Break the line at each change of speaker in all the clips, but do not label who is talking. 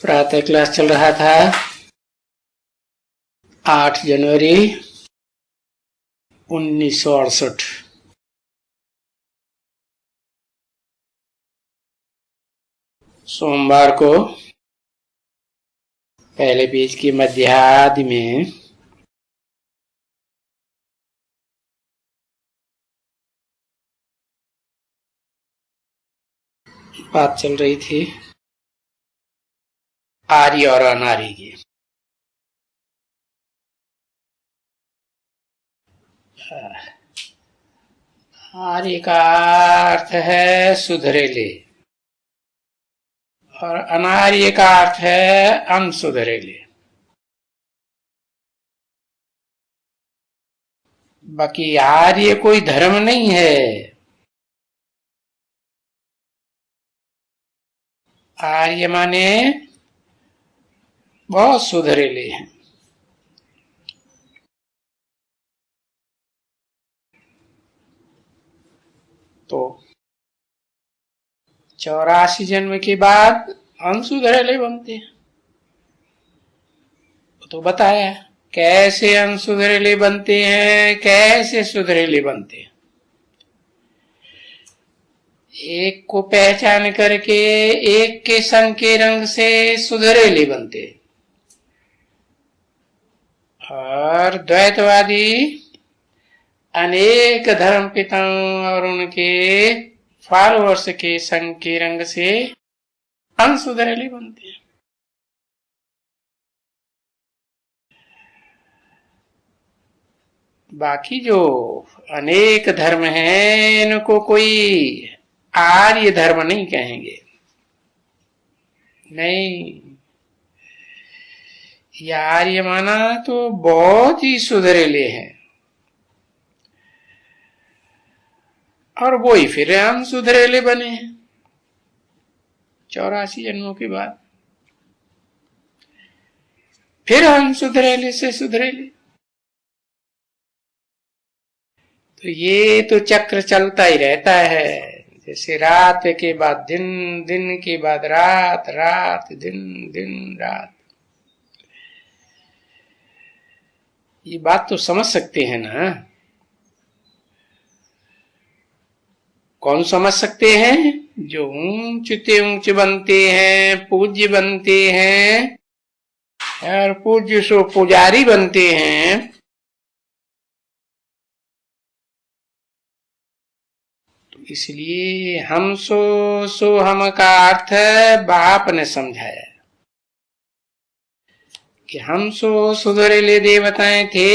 प्रातः क्लास चल रहा था 8 जनवरी 1968। सोमवार को पहले पेज की मध्यादि में बात चल रही थी आर्य और अनार्य की। आर्य का अर्थ है सुधरेले और अनार्य का अर्थ है अनसुधरेले। बाकी आर्य कोई धर्म नहीं है। आर्य माने बहुत सुधरेले हैं। तो 84 जन्म के बाद अनसुधरेले बनते हैं। तो बताया कैसे अनसुधरेले बनते हैं, कैसे सुधरेले बनते हैं। एक को पहचान करके एक के संग के रंग से सुधरेले बनते हैं। और द्वैतवादी अनेक धर्म पिताओं और उनके फॉलोअर्स के संग के रंग से अनसुधरेले बनते हैं। बाकी जो अनेक धर्म हैं इनको कोई आर्य धर्म नहीं कहेंगे। नहीं, ये आर्य माना तो बहुत ही सुधरेले हैं और वो ही फिर हम सुधरेले बने हैं 84 जन्मों के बाद। फिर हम सुधरेले से सुधरेले। तो ये तो चक्र चलता ही रहता है। जैसे रात के बाद दिन, दिन के बाद रात, रात दिन, दिन रात। ये बात तो समझ सकते हैं ना? कौन समझ सकते हैं? जो ऊंच ते ऊंच बनते हैं, पूज्य बनते हैं और पूज्य सो पुजारी बनते हैं। तो इसलिए हम सो हम का अर्थ बाप ने समझाया कि हम सुधरेले देवताएं थे,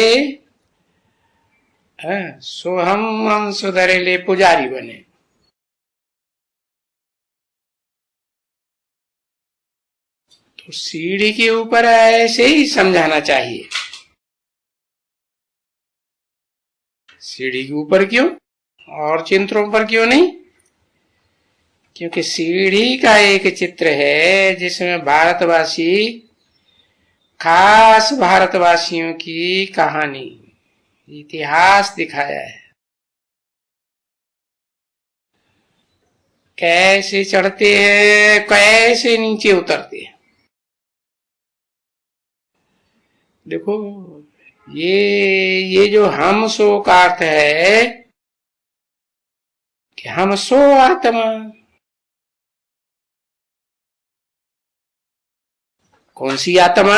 सो हम सुधरेले पुजारी बने। तो सीढ़ी के ऊपर ऐसे ही समझाना चाहिए। सीढ़ी के ऊपर क्यों और चित्रों पर क्यों नहीं? क्योंकि सीढ़ी का एक चित्र है जिसमें भारतवासी, खास भारतवासियों की कहानी, इतिहास दिखाया है। कैसे चढ़ते हैं, कैसे नीचे उतरते हैं। देखो ये जो हम सो का अर्थ है कि हम सो आत्मा। कौन सी आत्मा?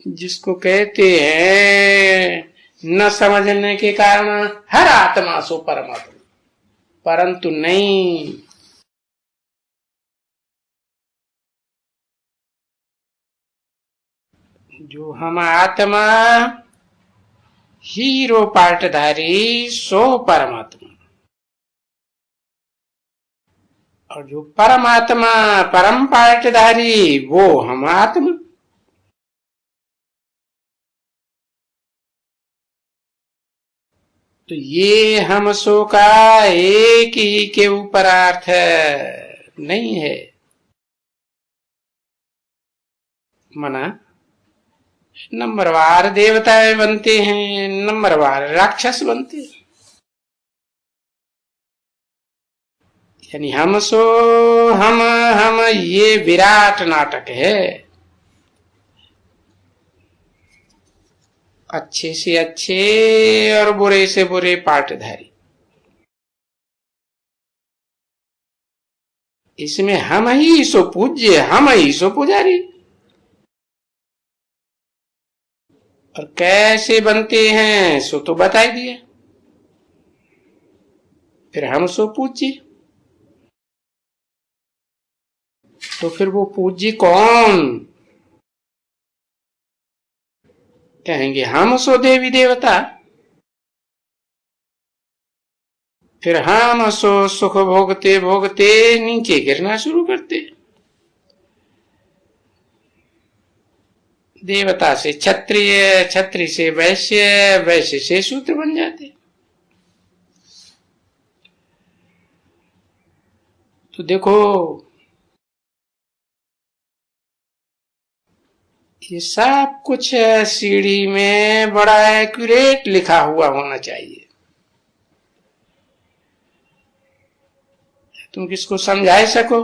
जिसको कहते हैं न समझने के कारण हर आत्मा सो परमात्मा, परंतु नहीं। जो हम आत्मा हीरो पार्टधारी सो परमात्मा, और जो परमात्मा परम पार्टधारी वो हम आत्मा। तो ये हम सो का एक ही के ऊपर अर्थ नहीं है। मना नंबरवार देवताएं बनते हैं, नंबरवार राक्षस बनते हैं। यानी हम सो हम ये विराट नाटक है। अच्छे से अच्छे और बुरे से बुरे पाटधारी। इसमें हम ही सो पूज्य, हम ही सो पुजारी। और कैसे बनते हैं सो तो बता ही दिया। फिर हम सो पूज्य, तो फिर वो पूज्य कौन? कहेंगे हम सो देवी देवता। फिर हम सो सुख भोगते भोगते नीचे गिरना शुरू करते। देवता से क्षत्रिय, क्षत्रिय से वैश्य, वैश्य से शूद्र बन जाते। तो देखो, ये सब कुछ सीढ़ी में बड़ा एक्यूरेट लिखा हुआ होना चाहिए। तुम किसको समझा सको।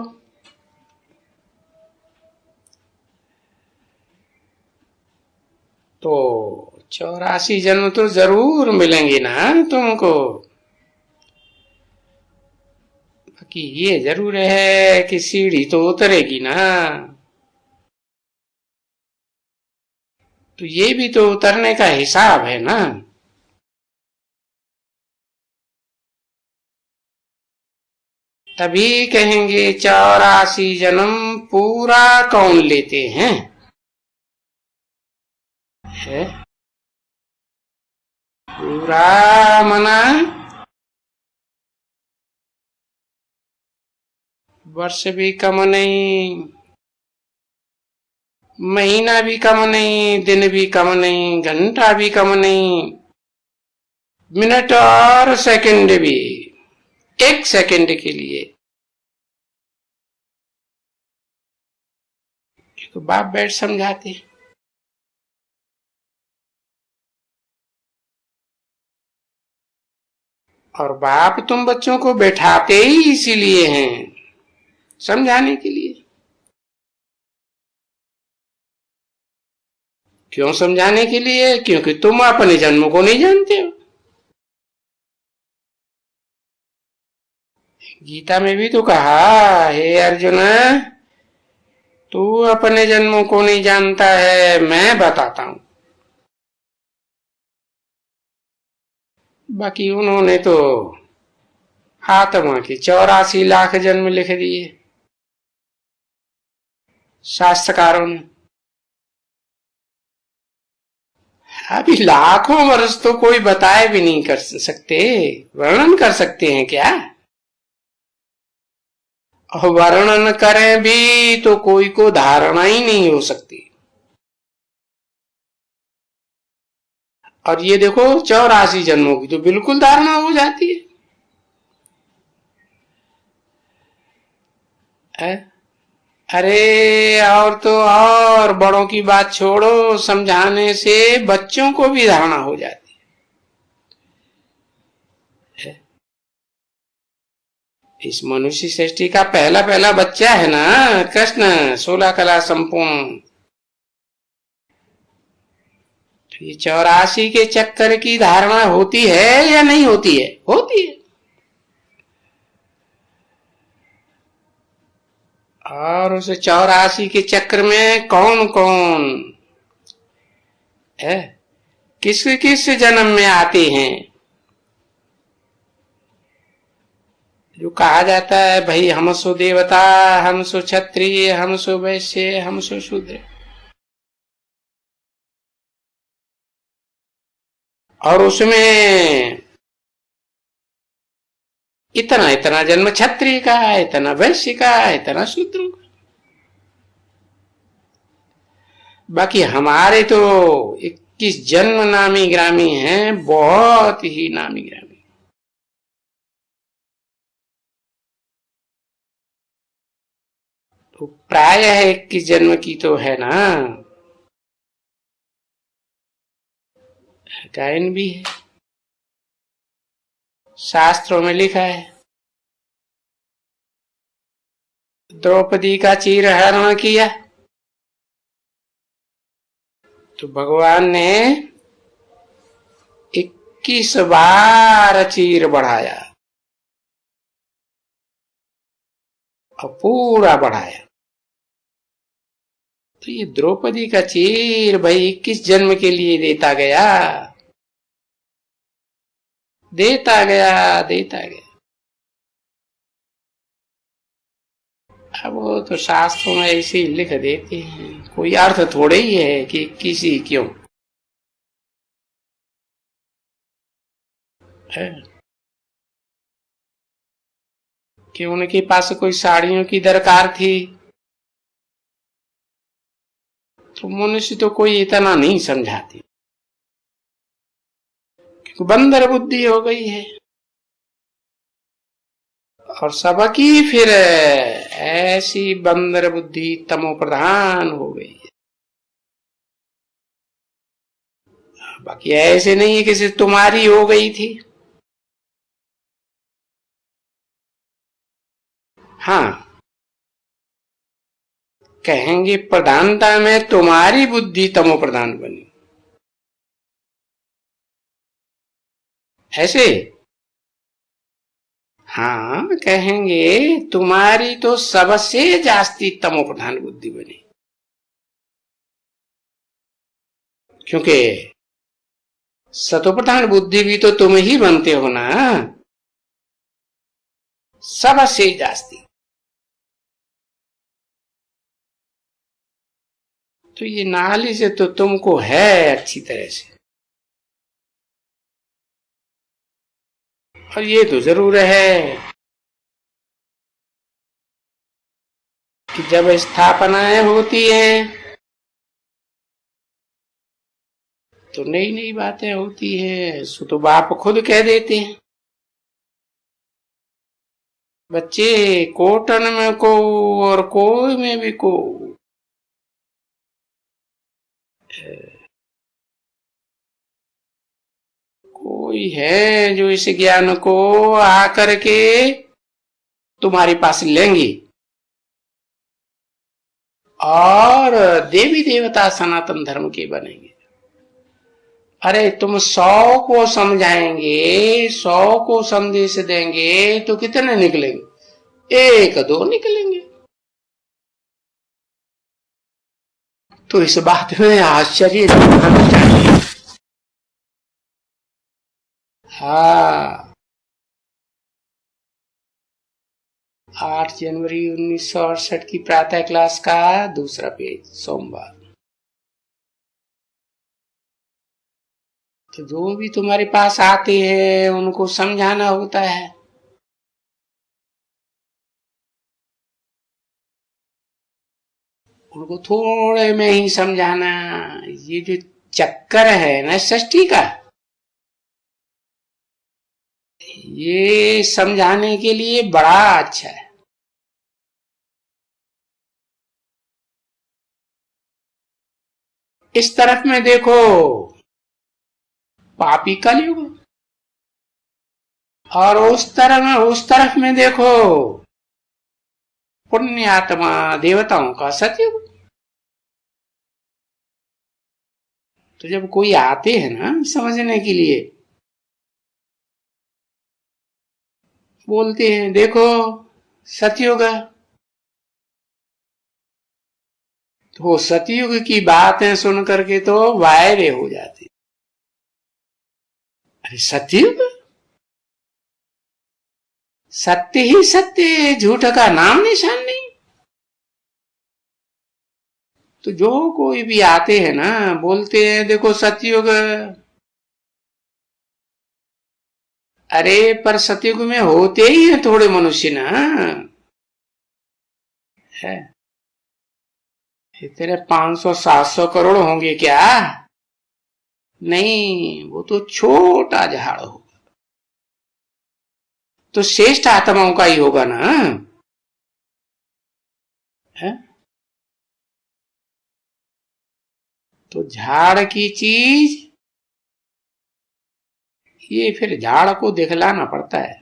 तो 84 जन्म तो जरूर मिलेंगे ना तुमको। बाकी ये जरूर है कि सीढ़ी तो उतरेगी ना। तो ये भी तो उतरने का हिसाब है ना। तभी कहेंगे 84 जन्म पूरा कौन लेते हैं। है? पूरा मना वर्ष भी कम नहीं, महीना भी कम नहीं, दिन भी कम नहीं, घंटा भी कम नहीं, मिनट और सेकंड भी। एक सेकंड के लिए तो बाप बैठ समझाते। और बाप तुम बच्चों को बैठाते ही इसीलिए हैं, समझाने के लिए। क्यों समझाने के लिए? क्योंकि तुम अपने जन्म को नहीं जानते हो। गीता में भी तो कहा, हे अर्जुन, तू अपने जन्मों को नहीं जानता है, मैं बताता हूं। बाकी उन्होंने तो आत्मा के 84 लाख जन्म लिख दिए शास्त्रकारों ने। अभी लाखों वर्ष तो कोई बताए भी नहीं कर सकते, वर्णन कर सकते हैं क्या? और वर्णन करें भी तो कोई को धारणा ही नहीं हो सकती। और ये देखो 84 जन्मों की तो बिल्कुल धारणा हो जाती है? अरे और तो और बड़ों की बात छोड़ो, समझाने से बच्चों को भी धारणा हो जाती है। इस मनुष्य सृष्टि का पहला पहला बच्चा है ना कृष्ण, 16 कला संपूर्ण। तो ये 84 के चक्कर की धारणा होती है या नहीं होती है? होती है। और उस 84 के चक्र में कौन कौन है, किस किस जन्म में आते हैं। जो कहा जाता है भाई, हम सो देवता, हम सो क्षत्रिय, हम सो वैश्य, हम सो शूद्र। और उसमें इतना इतना जन्म क्षत्रिय का, इतना वैश्य का, इतना शूद्र का। बाकी हमारे तो 21 जन्म नामी ग्रामी हैं, बहुत ही नामी ग्रामी। तो प्राय 21 जन्म की तो है ना। गायन भी है, शास्त्रों में लिखा है। द्रौपदी का चीरहरण किया तो भगवान ने 21 बार चीर बढ़ाया और पूरा बढ़ाया। तो ये द्रौपदी का चीर भाई 21 जन्म के लिए देता गया, देता गया, देता गया। अब वो तो शास्त्रों में ऐसे ही लिख देते हैं, कोई अर्थ थोड़े ही है कि किसी क्यों है कि उनके पास कोई साड़ियों की दरकार थी तो मनुष्य तो कोई इतना नहीं समझाती, क्योंकि बंदर बुद्धि हो गई है और सबकी फिर ऐसी बंदर बुद्धि तमो प्रधान हो गई है। बाकी ऐसे नहीं है कि सिर्फ तुम्हारी हो गई थी। हाँ, कहेंगे प्रधानता में तुम्हारी बुद्धि तमो प्रधान बनी, ऐसे। हाँ, कहेंगे तुम्हारी तो सबसे जास्ती तमो प्रधान बुद्धि बनी, क्योंकि सतो प्रधान बुद्धि भी तो तुम ही बनते हो ना, सबसे जास्ती। तो ये नाली से तो तुमको है अच्छी तरह से, और ये तो जरूर है कि जब स्थापनाएं होती हैं तो नई नई बातें होती है। सो तो बाप खुद कह देते हैं, बच्चे कोटन में को और कोई में भी को कोई है जो इस ज्ञान को आकर के तुम्हारे पास लेंगे और देवी देवता सनातन धर्म के बनेंगे। अरे तुम 100 को समझाएंगे, 100 को संदेश देंगे तो कितने निकलेंगे? 1-2 निकलेंगे। तो इस बात में आश्चर्य नहीं होना चाहिए। हाँ, 8 जनवरी 1968 की प्रातः क्लास का दूसरा पेज, सोमवार। तो जो भी तुम्हारे पास आते हैं उनको समझाना होता है। उनको थोड़े में ही समझाना। ये जो चक्कर है ना षष्ठी का, ये समझाने के लिए बड़ा अच्छा है। इस तरफ में देखो पापी कलयुग, और उस तरफ में देखो पुण्य आत्मा देवताओं का सतयुग। तो जब कोई आते हैं ना समझने के लिए, बोलते हैं देखो सतयुग, तो सतयुग की बातें सुन करके तो वायरे हो जाती। अरे सतयुग, सत्य ही सत्य, झूठ का नाम निशान नहीं। तो जो कोई भी आते हैं ना बोलते हैं देखो सतयुग। अरे पर सतयुग में होते ही है थोड़े मनुष्य ना, है तेरे 500-700 करोड़ होंगे क्या? नहीं, वो तो छोटा झाड़ होगा, तो श्रेष्ठ आत्माओं का ही होगा ना, है? तो झाड़ की चीज ये फिर झाड़ को दिखलाना पड़ता है।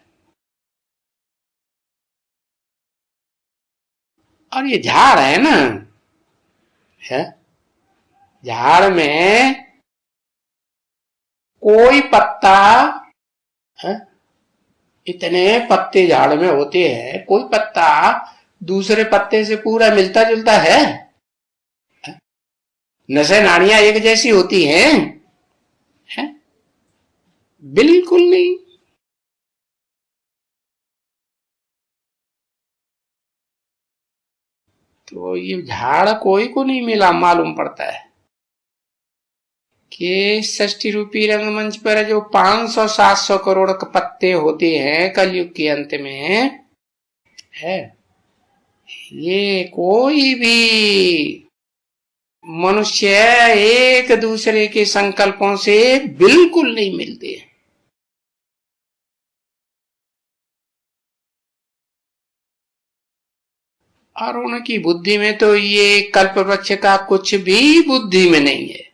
और ये झाड़ है ना, है झाड़ में कोई पत्ता है, इतने पत्ते झाड़ में होते हैं, कोई पत्ता दूसरे पत्ते से पूरा मिलता जुलता है? नसें नाड़ियां एक जैसी होती हैं? है? बिल्कुल नहीं। तो ये झाड़ कोई को नहीं मिला, मालूम पड़ता है कि षष्ठी रूपी रंगमंच पर जो 500-700 करोड़ पत्ते होते हैं कलयुग के अंत में, है ये कोई भी मनुष्य एक दूसरे के संकल्पों से बिल्कुल नहीं मिलते। और उनकी बुद्धि में तो ये कल्प वृक्ष का कुछ भी बुद्धि में नहीं है।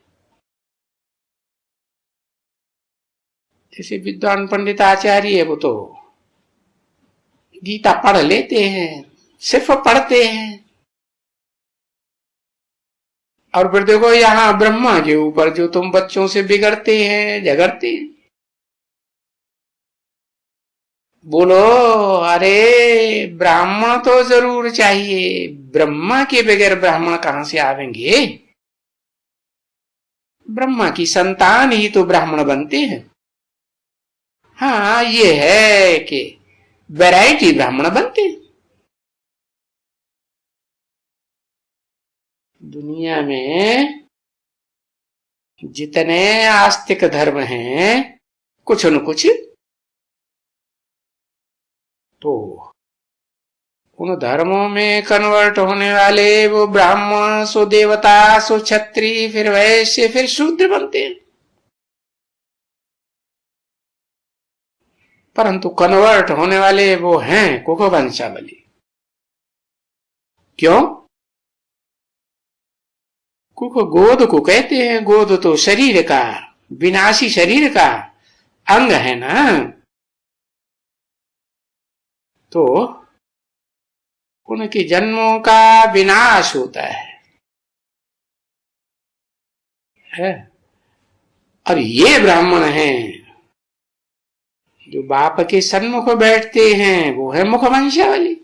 जैसे विद्वान पंडित आचार्य है, वो तो गीता पढ़ लेते हैं, सिर्फ पढ़ते हैं। और फिर देखो यहाँ ब्रह्मा के ऊपर जो तुम बच्चों से बिगड़ते हैं, झगड़ते हैं, बोलो अरे ब्राह्मण तो जरूर चाहिए, ब्रह्मा के बगैर ब्राह्मण कहां से आवेंगे? ब्रह्मा की संतान ही तो ब्राह्मण बनते हैं। हाँ ये है कि वैरायटी ब्राह्मण बनते हैं। दुनिया में जितने आस्तिक धर्म हैं, कुछ न कुछ तो उन धर्मों में कन्वर्ट होने वाले वो ब्राह्मण, सो देवता, सो क्षत्रिय, फिर वैश्य, फिर शूद्र बनते हैं। परंतु कन्वर्ट होने वाले वो हैं कुको वंशावली। क्यों? कुको गोद को कहते हैं। गोद तो शरीर का, विनाशी शरीर का अंग है ना। तो उनके जन्मों का विनाश होता है? और ये ब्राह्मण हैं जो बाप के सन्मुख बैठते हैं, वो है मुख वंशावली।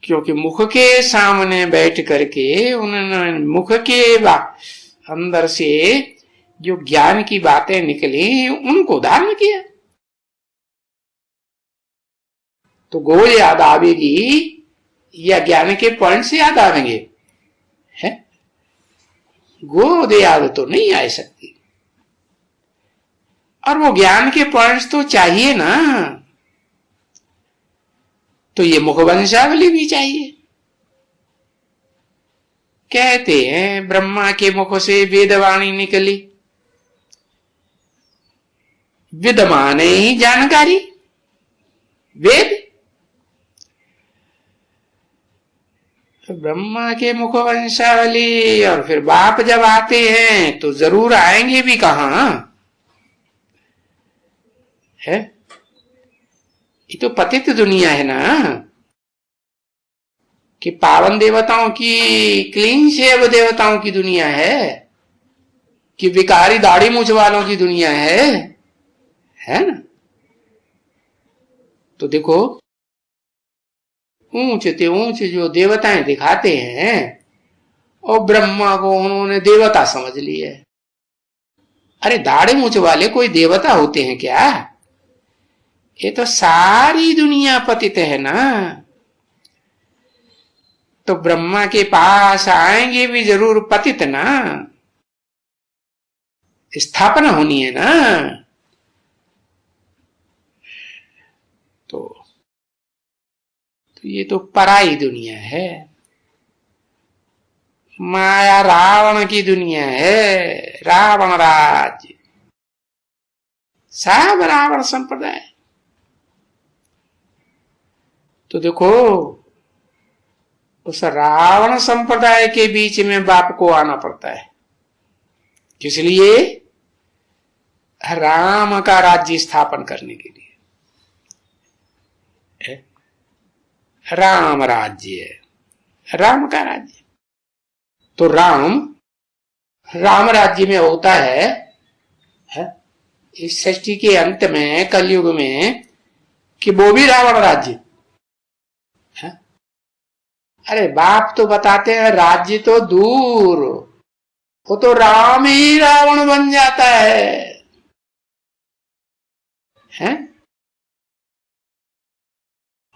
क्योंकि मुख के सामने बैठ करके उन्होंने मुख के अंदर से जो ज्ञान की बातें निकली उनको धारण किया। तो गोद याद आवेगी या ज्ञान के पॉइंट से याद आवेंगे? है गोद याद तो नहीं आ सकती। और वो ज्ञान के पॉइंट्स तो चाहिए ना। तो ये मुखवंशावली भी चाहिए। कहते हैं ब्रह्मा के मुख से वेदवाणी निकली, विद्यमाने ही जानकारी वेद। तो ब्रह्मा के मुख वंशावली, और फिर बाप जब आते हैं तो जरूर आएंगे भी कहां है? ये तो पतित दुनिया है ना, कि पावन देवताओं की, क्लीन शेव देवताओं की दुनिया है, कि विकारी दाढ़ी मूछ वालों की दुनिया है ना। तो देखो ऊंच ते ऊंच जो देवताएं दिखाते हैं, और ब्रह्मा को उन्होंने देवता समझ लिया। अरे दाढ़ी मूछ वाले कोई देवता होते हैं क्या? ये तो सारी दुनिया पतित है ना। तो ब्रह्मा के पास आएंगे भी जरूर पतित ना, स्थापना होनी है ना। तो ये तो पराई दुनिया है, माया रावण की दुनिया है, रावण राज्य, सब रावण संप्रदाय। तो देखो उस रावण संप्रदाय के बीच में बाप को आना पड़ता है। किस लिए? राम का राज्य स्थापन करने के लिए। राम राज्य, राम का राज्य। तो राम राज्य में होता है इस सृष्टि के अंत में, कलयुग में, कि वो भी रावण राज्य है। अरे बाप तो बताते हैं राज्य तो दूर, वो तो राम ही रावण बन जाता है?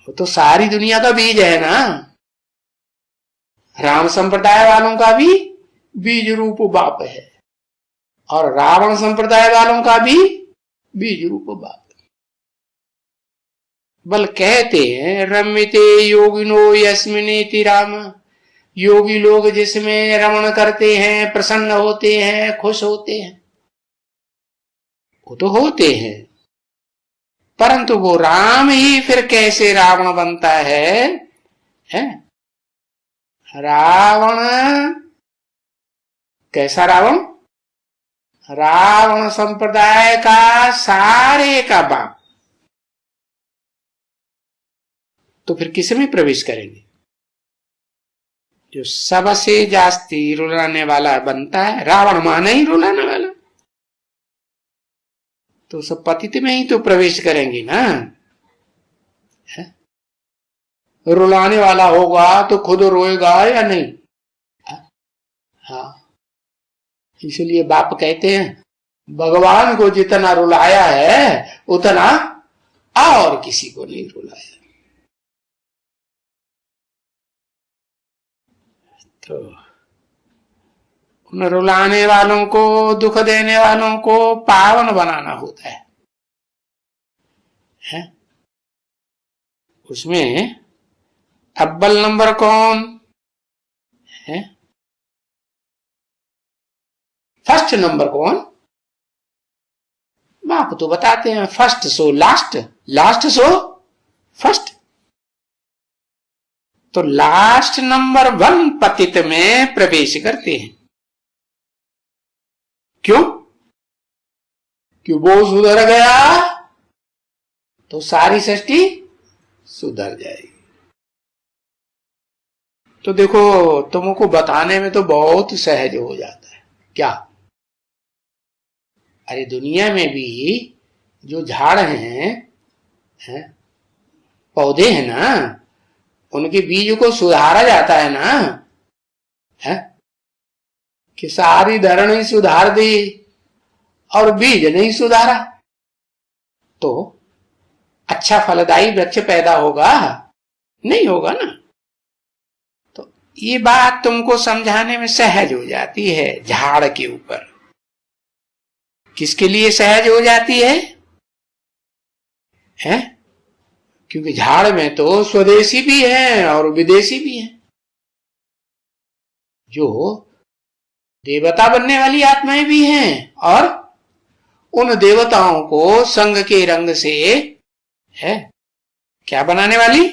वो तो सारी दुनिया का बीज है ना। राम संप्रदाय वालों का भी बीज रूप बाप है, और रावण संप्रदाय वालों का भी बीज रूप बाप। बल कहते हैं रम्यते योगिनो यस्मिनेति राम, योगी लोग जिसमें रमण करते हैं, प्रसन्न होते हैं, खुश होते हैं, वो तो होते हैं, परंतु वो राम ही फिर कैसे रावण बनता है? रावण कैसा रावण? रावण संप्रदाय का सारे का बाप। तो फिर किसमें प्रवेश करेंगे? जो सबसे जास्ती रुलाने वाला बनता है, रावण माने ही रुलाने वाला, तो सब पतित में ही तो प्रवेश करेंगे ना। रुलाने वाला होगा तो खुद रोएगा या नहीं? हाँ, इसलिए बाप कहते हैं भगवान को जितना रुलाया है उतना और किसी को नहीं रुलाया। तो उन रुलाने वालों को, दुख देने वालों को पावन बनाना होता है? उसमें अव्वल नंबर कौन है? फर्स्ट नंबर कौन? बाप तो बताते हैं first so last, last so first. तो लास्ट नंबर 1 पतित में प्रवेश करते हैं। क्यों? वो सुधर गया तो सारी सृष्टि सुधर जाएगी। तो देखो, तुमको बताने में तो बहुत सहज हो जाता है। क्या? अरे दुनिया में भी जो झाड़ हैं, पौधे हैं ना, उनके बीज को सुधारा जाता है ना, कि सारी धरणी सुधार दी और बीज नहीं सुधारा तो अच्छा फलदायी वृक्ष पैदा होगा? नहीं होगा ना। तो ये बात तुमको समझाने में सहज हो जाती है। झाड़ के ऊपर किसके लिए सहज हो जाती है? क्योंकि झाड़ में तो स्वदेशी भी है और विदेशी भी है। जो देवता बनने वाली आत्माएं भी हैं, और उन देवताओं को संग के रंग से क्या बनाने वाली?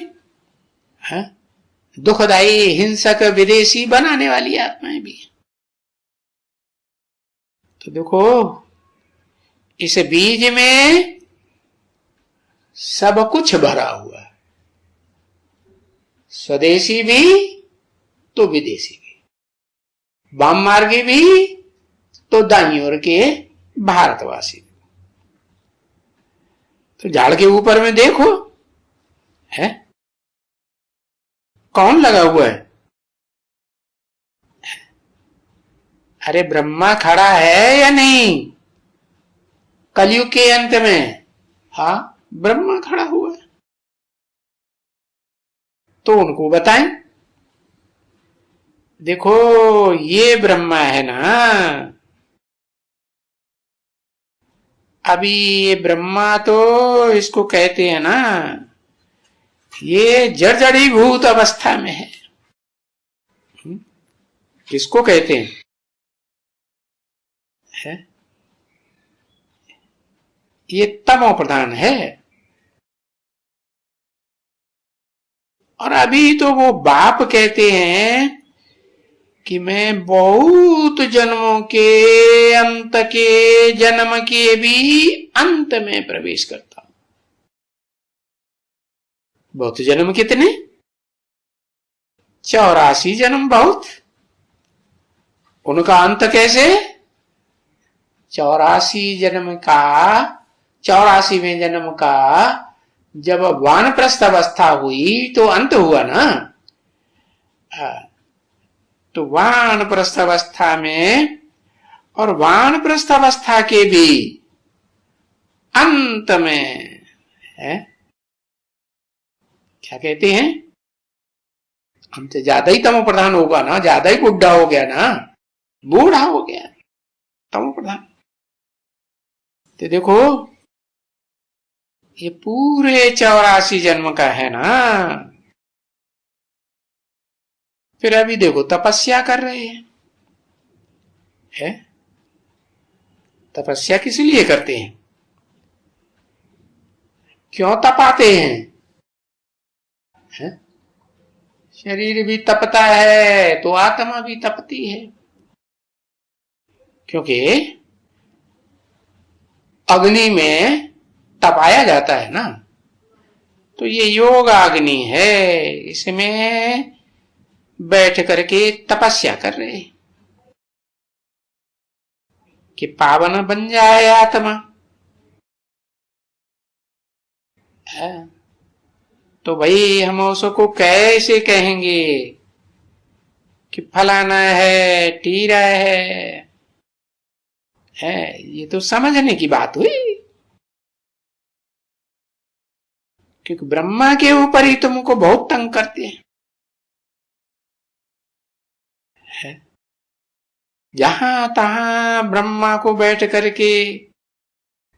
दुखदायी हिंसक विदेशी बनाने वाली आत्माएं भी हैं। तो देखो, इस बीज में सब कुछ भरा हुआ है, स्वदेशी भी तो विदेशी भी, वाम मार्गी भी तो दाईं ओर के भारतवासी। तो झाड़ के ऊपर में देखो, कौन लगा हुआ है? अरे ब्रह्मा खड़ा है या नहीं? कलयुग के अंत में हाँ, ब्रह्मा खड़ा हुआ है। तो उनको बताएं, देखो ये ब्रह्मा है ना, अभी ये ब्रह्मा तो इसको कहते हैं ना, ये जर्जरीभूत अवस्था में है। किसको कहते हैं? ये तमो प्रधान है। और अभी तो वो बाप कहते हैं कि मैं बहुत जन्मों के अंत के जन्म के भी अंत में प्रवेश करता हूं। बहुत जन्म कितने? 84 जन्म बहुत, उनका अंत कैसे? 84 जन्म का, 84वें जन्म का जब वानप्रस्थ अवस्था हुई तो अंत हुआ ना। तो वानप्रस्थ अवस्था में, और वानप्रस्थ अवस्था के भी अंत में है, क्या कहते हैं, अंत ज्यादा ही तमो प्रधान होगा ना, ज्यादा ही बुढ़ा हो गया ना, बूढ़ा हो गया, तमो प्रधान। तो देखो ये पूरे 84 जन्म का है ना। फिर अभी देखो तपस्या कर रहे हैं, है? तपस्या किस लिए करते हैं? क्यों तपाते हैं? है? शरीर भी तपता है तो आत्मा भी तपती है, क्योंकि अग्नि में तपाया जाता है ना। तो ये योग अग्नि है, इसमें बैठ करके तपस्या कर रहे हैं कि पावन बन जाए आत्मा। तो भाई हम उसको कैसे कहेंगे कि फलाना है, टीरा है? ये तो समझने की बात हुई, क्योंकि ब्रह्मा के ऊपर ही तुमको बहुत तंग करते हैं, है? जहां तहां ब्रह्मा को बैठ करके,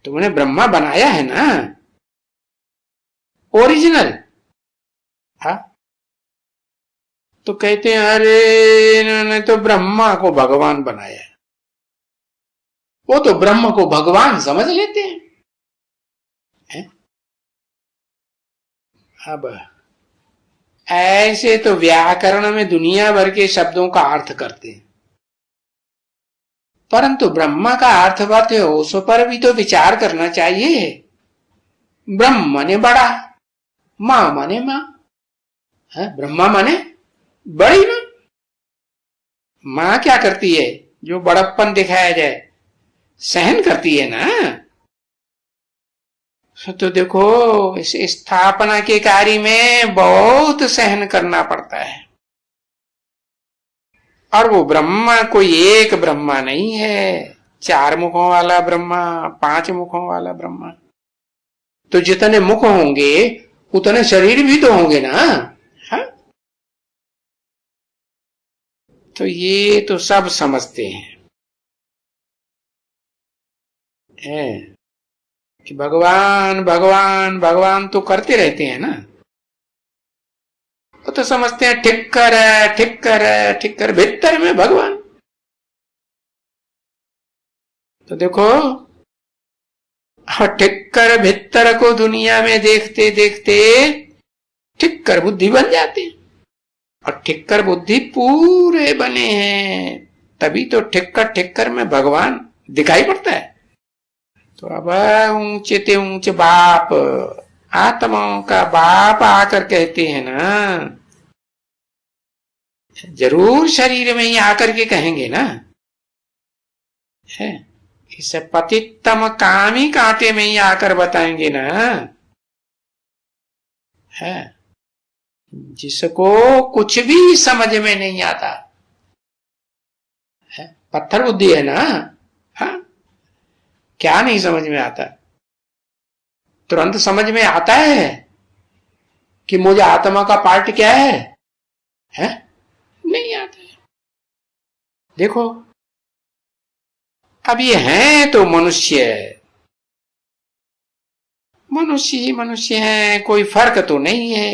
तुमने ब्रह्मा बनाया है ना ओरिजिनल, हाँ? तो कहते हैं अरे इन्होंने तो ब्रह्मा को भगवान बनाया है। वो तो ब्रह्म को भगवान समझ लेते हैं, है? अब ऐसे तो व्याकरण में दुनिया भर के शब्दों का अर्थ करते हैं, परंतु ब्रह्मा का अर्थवत है उस पर भी तो विचार करना चाहिए। ब्रह्म माने बड़ा, मां माने मां, है? ब्रह्मा माने बड़ी मां। मां क्या करती है? जो बड़प्पन दिखाया जाए सहन करती है ना। तो देखो इस स्थापना के कार्य में बहुत सहन करना पड़ता है, और वो ब्रह्मा कोई एक ब्रह्मा नहीं है, 4 मुखों वाला ब्रह्मा, 5 मुखों वाला ब्रह्मा। तो जितने मुख होंगे उतने शरीर भी तो होंगे ना, हा? तो ये तो सब समझते हैं, है? कि भगवान भगवान भगवान तो करते रहते हैं ना। वो तो समझते हैं ठिक्कर है, ठिक्कर है, ठिक्कर, भीतर में भगवान। तो देखो ठिक्कर भीतर को दुनिया में देखते देखते ठिक्कर बुद्धि बन जाती है, और ठिक्कर बुद्धि पूरे बने हैं, तभी तो ठिक्कर ठिक्कर में भगवान दिखाई पड़ता है। तो अब ऊंचे ते ऊंचे बाप, आत्माओं का बाप आकर कहते हैं ना, जरूर शरीर में ही आकर के कहेंगे ना, है? इस पतितम कामी कांटे में ही आकर बताएंगे ना, है? जिसको कुछ भी समझ में नहीं आता है, पत्थर बुद्धि है ना, हाँ? क्या नहीं समझ में आता? तुरंत समझ में आता है कि मुझे आत्मा का पार्ट क्या है? नहीं आता है। देखो अब ये है तो मनुष्य, मनुष्य ही मनुष्य है, कोई फर्क तो नहीं है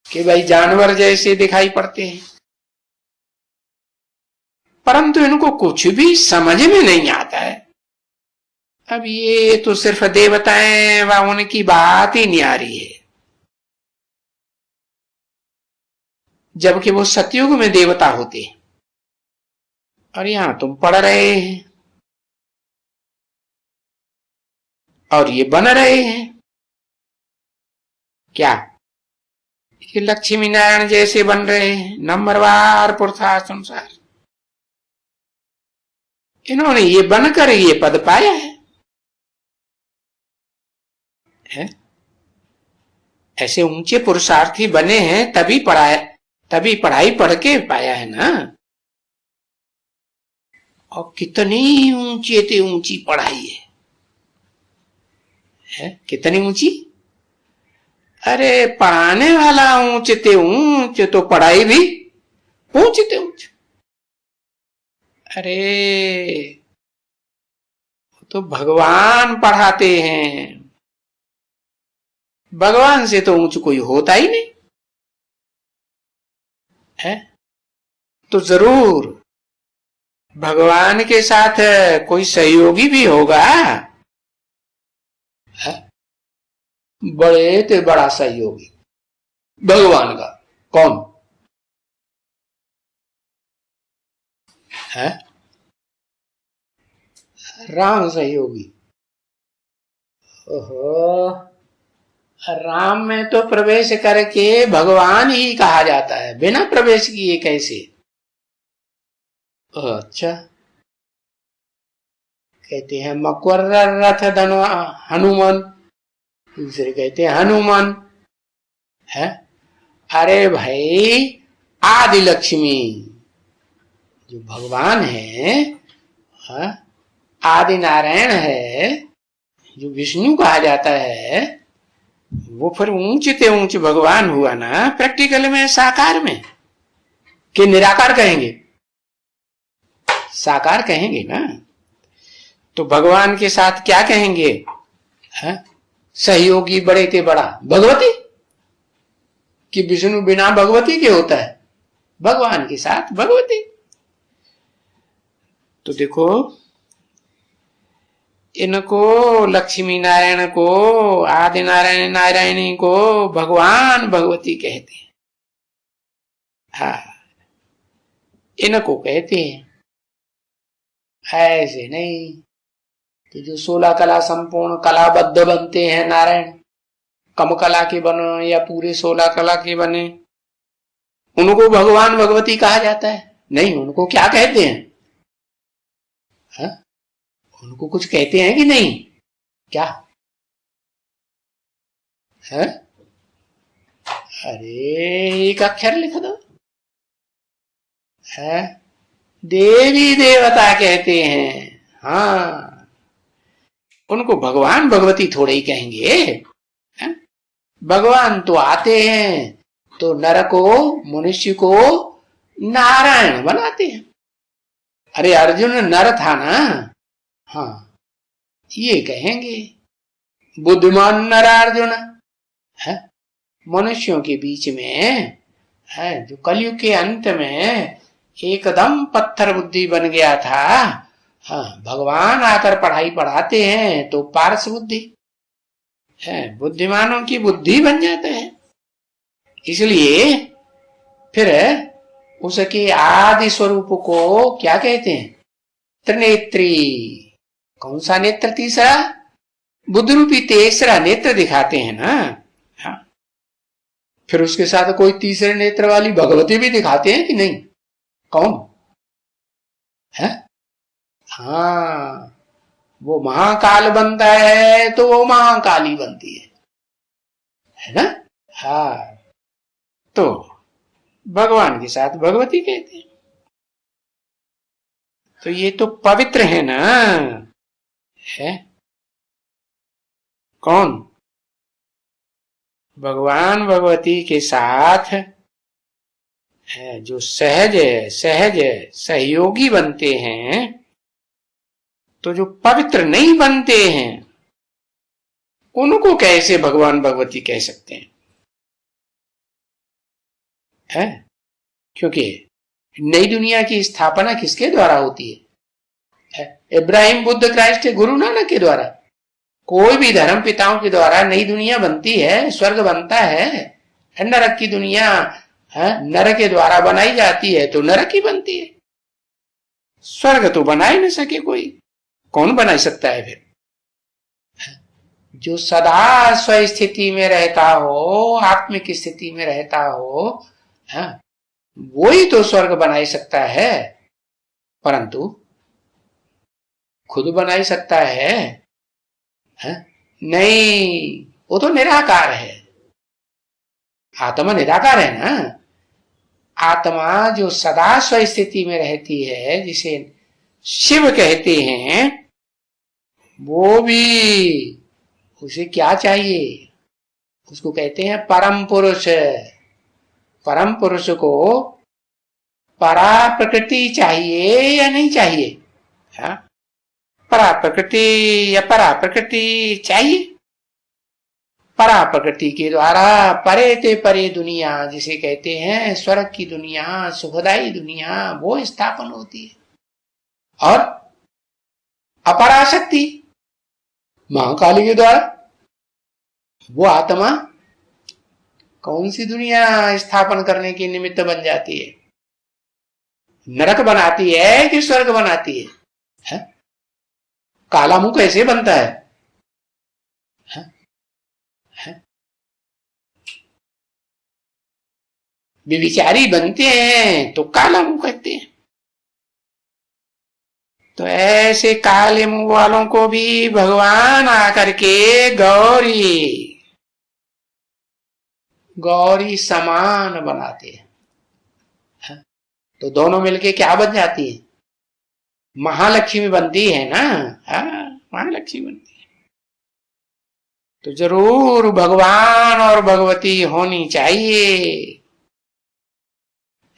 कि भाई जानवर जैसे दिखाई पड़ते हैं, परंतु इनको कुछ भी समझ में नहीं आता है। अब ये तो सिर्फ देवताएं व उनकी बात ही नहीं आ रही है, जबकि वो सतयुग में देवता होते हैं, और यहां तुम पढ़ रहे हैं और ये बन रहे हैं क्या? ये लक्ष्मी नारायण जैसे बन रहे हैं, नंबरवार पुरुषार्थ अनुसार। इन्होंने ये बनकर ये पद पाया है? ऐसे ऊंचे पुरुषार्थी बने हैं तभी पढ़ाई पढ़ के पाया है ना। और कितनी ऊंची ते ऊंची पढ़ाई है? कितनी ऊंची? अरे पढ़ाने वाला ऊंचे ते ऊंच तो पढ़ाई भी ऊंचे ते ऊंच। अरे तो भगवान पढ़ाते हैं, भगवान से तो ऊंच कोई होता ही नहीं है। तो जरूर भगवान के साथ कोई सहयोगी भी होगा है? बड़े ते बड़ा सहयोगी भगवान का कौन है? राम सहयोगी। ओहो, राम में तो प्रवेश करके भगवान ही कहा जाता है, बिना प्रवेश किए कैसे? अच्छा, कहते हैं मकवर रथ धनवा हनुमान, दूसरे कहते हैं हनुमान है। अरे भाई आदि लक्ष्मी जो भगवान है, आदि नारायण है, जो विष्णु कहा जाता है, वो फिर ऊंचे ते ऊंच भगवान हुआ ना प्रैक्टिकल में, साकार में कि निराकार कहेंगे? साकार कहेंगे ना। तो भगवान के साथ क्या कहेंगे? सहयोगी बड़े ते बड़ा भगवती, कि विष्णु बिना भगवती के होता है? भगवान के साथ भगवती। तो देखो इनको लक्ष्मी नारायण को, आदि नारायण नारायणी को भगवान भगवती कहते हैं। हाँ, इनको कहते हैं, ऐसे नहीं कि जो 16 कला संपूर्ण कलाबद्ध बनते हैं नारायण, कम कला के बने या पूरे 16 कला के बने, उनको भगवान भगवती कहा जाता है? नहीं, उनको क्या कहते हैं? हा? उनको कुछ कहते हैं कि नहीं? क्या है? अरे एक अक्षर लिख दो है, देवी देवता कहते हैं। हाँ, उनको भगवान भगवती थोड़े ही कहेंगे है? भगवान तो आते हैं तो नर को, मनुष्य को नारायण बनाते हैं। अरे अर्जुन नर था ना, हाँ, ये कहेंगे बुद्धिमान नर अर्जुन है। मनुष्यों के बीच में है, जो कलयुग के अंत में एकदम पत्थर बुद्धि बन गया था, हाँ, भगवान आकर पढ़ाई पढ़ाते हैं तो पारस बुद्धि है, बुद्धिमानों की बुद्धि बन जाता है। इसलिए फिर उसके आदि स्वरूप को क्या कहते हैं? त्रिनेत्री। कौन सा नेत्र? तीसरा, बुद्ध रूपी तीसरा नेत्र दिखाते हैं ना। हाँ, फिर उसके साथ कोई तीसरे नेत्र वाली भगवती भी दिखाते हैं कि नहीं? कौन है? हाँ, वो महाकाल बनता है तो वो महाकाली बनती है ना। हाँ, तो भगवान के साथ भगवती कहते हैं। तो ये तो पवित्र है ना, है कौन? भगवान भगवती के साथ है जो सहज सहयोगी बनते हैं, तो जो पवित्र नहीं बनते हैं उनको कैसे भगवान भगवती कह सकते हैं? है? क्योंकि नई दुनिया की स्थापना किसके द्वारा होती है? इब्राहिम, बुद्ध, क्राइस्ट, गुरु नानक के द्वारा। कोई भी धर्म पिताओं के द्वारा नई दुनिया बनती है, स्वर्ग बनता है। नरक की दुनिया नरक के द्वारा बनाई जाती है तो नरक ही बनती है। स्वर्ग तो बना ही नहीं सके कोई, कौन बना सकता है? फिर जो सदा स्वस्थिति में रहता हो, आत्मिक स्थिति में रहता हो, हाँ, वो ही तो स्वर्ग बना ही सकता है। परंतु खुद बना ही सकता है, हाँ? नहीं, वो तो निराकार है। आत्मा निराकार है ना। आत्मा जो सदा स्वस्थिति में रहती है, जिसे शिव कहते हैं, वो भी, उसे क्या चाहिए? उसको कहते हैं परम पुरुष। परम पुरुष को परा प्रकृति चाहिए या नहीं चाहिए? हाँ? परा प्रकृति या परा प्रकृति चाहिए। परा प्रकृति के द्वारा परे ते परे दुनिया, जिसे कहते हैं स्वर्ग की दुनिया, सुखदायी दुनिया, वो स्थापन होती है। और अपराशक्ति महाकाली के द्वारा वो आत्मा कौन सी दुनिया स्थापन करने की निमित्त बन जाती है? नरक बनाती है कि स्वर्ग बनाती है? काला मुंह कैसे बनता है? विचारी बनते हैं तो काला मुंह कहते हैं। तो ऐसे काले मुंह वालों को भी भगवान आकर के गौरी समान बनाते हैं। तो दोनों मिलके क्या बन जाती है? महालक्ष्मी बनती है ना। महालक्ष्मी बनती है। तो जरूर भगवान और भगवती होनी चाहिए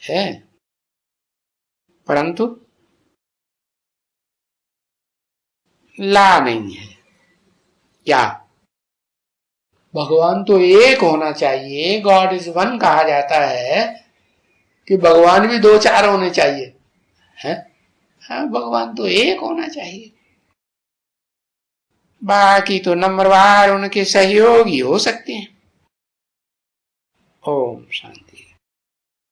है, परंतु ला नहीं है। क्या? भगवान तो एक होना चाहिए, गॉड इज वन कहा जाता है, कि भगवान भी दो चार होने चाहिए है? हाँ, भगवान तो एक होना चाहिए। बाकी तो नंबरवार उनके सहयोगी हो सकते हैं। ओम शांति।